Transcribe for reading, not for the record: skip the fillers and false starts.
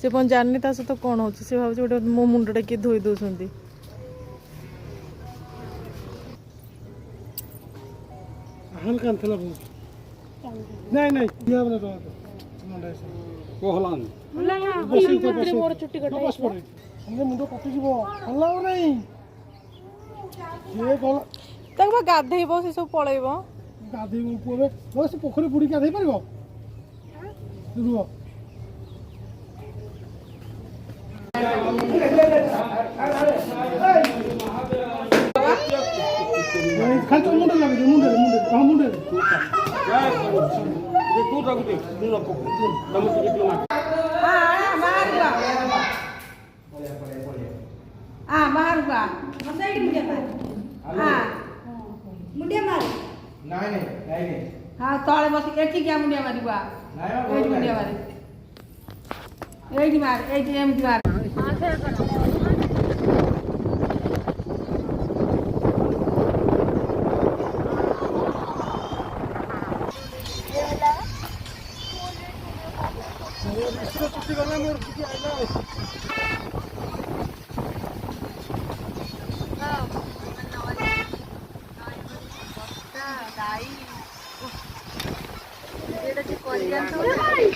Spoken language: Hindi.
से कौन जाननी ता सहित कौन हो से भाव गोटे मो मुंडटा किए धोई दौरान हल्का अंतला नहीं नहीं दिया बना तो कोहलान मोर चुट्टी कटा बस पड़े हमने मुंडो कटि जीवो हल्ला नहीं ये कोला तक गाधेब से सब पलैब गाधे पुवे बस पोखरी बुड़ी गाधे परबो रुओ खाली तो मुंडे लगे मुंडे हां मुंडे ये तू रखते तू रखो नमो डिप्लोमा हां मारवा मारवा मसाई मुंडे मार हां मुंडे मार नहीं हां तळे बस एठी क्या मुंडे मारिबा नहीं मुंडे मारी एठी मार एठी एमटी मार हां से करो छुट्टी करना मोर छुट्टी आइला एटा जे कोरियन